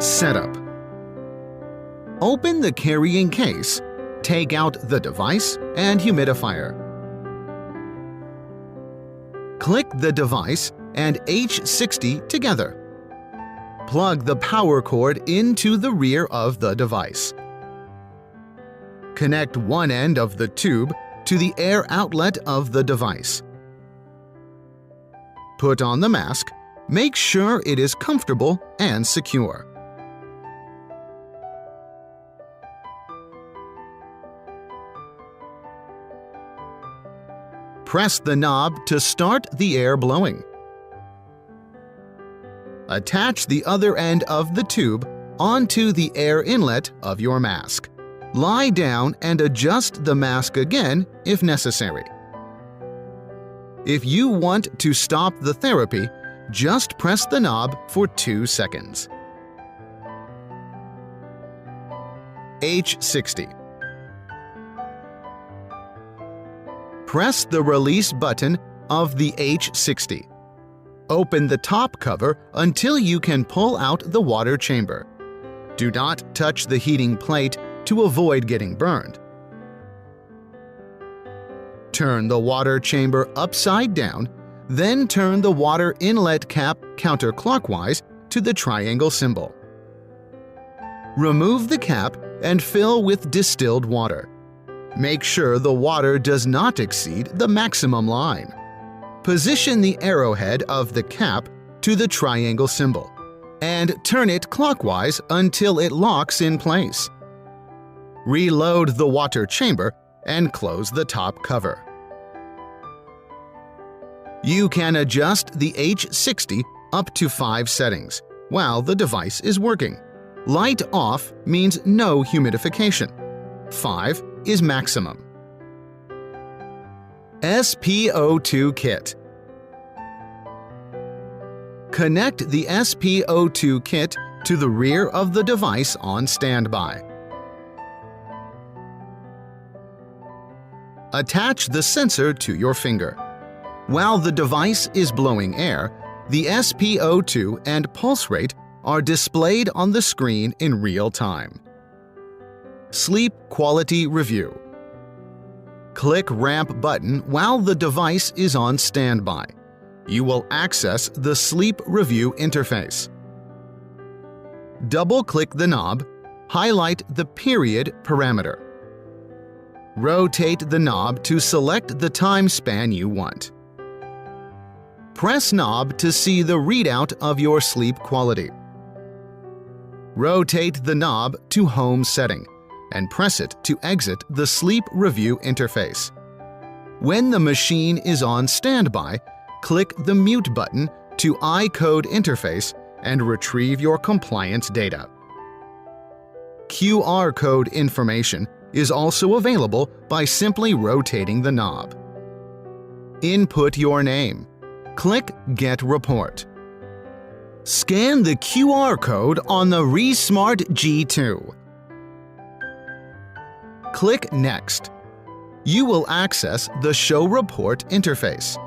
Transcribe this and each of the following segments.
Setup. Open the carrying case, take out the device and humidifier. Click the device and H60 together. Plug the power cord into the rear of the device. Connect one end of the tube to the air outlet of the device. Put on the mask. Make sure it is comfortable and secure. Press the knob to start the air blowing. Attach the other end of the tube onto the air inlet of your mask. Lie down and adjust the mask again if necessary. If you want to stop the therapy, just press the knob for 2 seconds. H60. Press the release button of the H60. Open the top cover until you can pull out the water chamber. Do not touch the heating plate to avoid getting burned. Turn the water chamber upside down, then turn the water inlet cap counterclockwise to the triangle symbol. Remove the cap and fill with distilled water. Make sure the water does not exceed the maximum line. Position the arrowhead of the cap to the triangle symbol and turn it clockwise until it locks in place. Reload the water chamber and close the top cover. You can adjust the H60 up to 5 settings while the device is working. Light off means no humidification. 5 is maximum. SpO2 kit. Connect the SpO2 kit to the rear of the device on standby. Attach the sensor to your finger. While the device is blowing air, the SpO2 and pulse rate are displayed on the screen in real time. Sleep Quality Review. Click Ramp button while the device is on standby. You will access the Sleep Review interface. Double-click the knob, highlight the period parameter. Rotate the knob to select the time span you want. Press knob to see the readout of your sleep quality. Rotate the knob to Home setting and press it to exit the Sleep Review interface. When the machine is on standby, click the Mute button to iCode interface and retrieve your compliance data. QR code information is also available by simply rotating the knob. Input your name. Click Get Report. Scan the QR code on the ReSmart G2. Click Next. You will access the Show Report interface.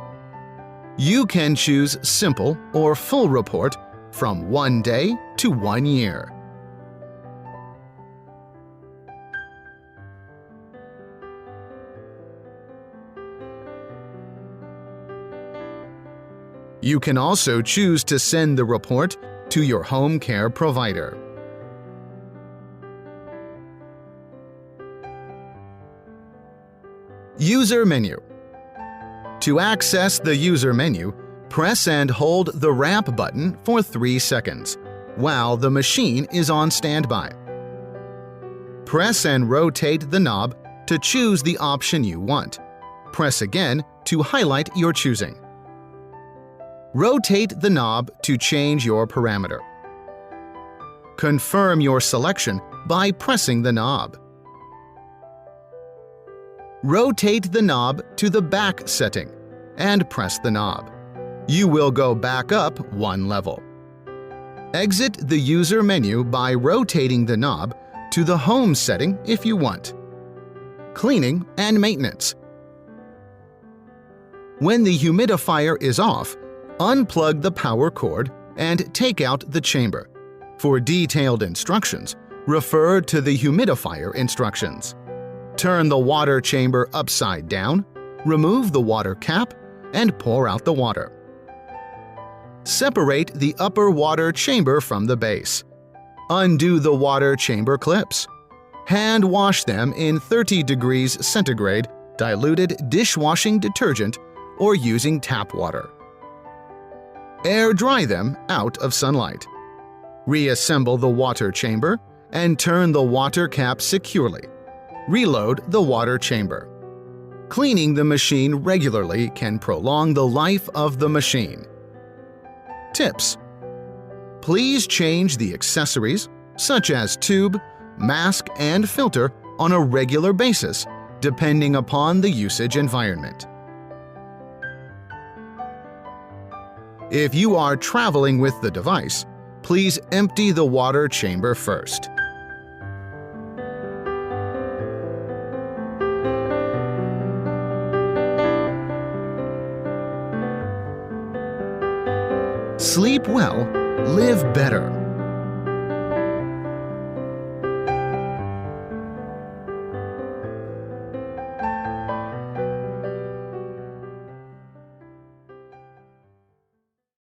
You can choose Simple or Full Report from 1 day to 1 year. You can also choose to send the report to your home care provider. User menu. To access the user menu, press and hold the ramp button for 3 seconds while the machine is on standby. Press and rotate the knob to choose the option you want. Press again to highlight your choosing. Rotate the knob to change your parameter. Confirm your selection by pressing the knob. Rotate the knob to the back setting and press the knob. You will go back up 1 level. Exit the user menu by rotating the knob to the Home setting if you want. Cleaning and maintenance. When the humidifier is off, unplug the power cord and take out the chamber. For detailed instructions, refer to the humidifier instructions. Turn the water chamber upside down, remove the water cap, and pour out the water. Separate the upper water chamber from the base. Undo the water chamber clips. Hand wash them in 30 degrees centigrade diluted dishwashing detergent or using tap water. Air dry them out of sunlight. Reassemble the water chamber and turn the water cap securely. Reload the water chamber. Cleaning the machine regularly can prolong the life of the machine. Tips: please change the accessories, such as tube, mask, and filter, on a regular basis, depending upon the usage environment. If you are traveling with the device, please empty the water chamber first. Sleep well, live better.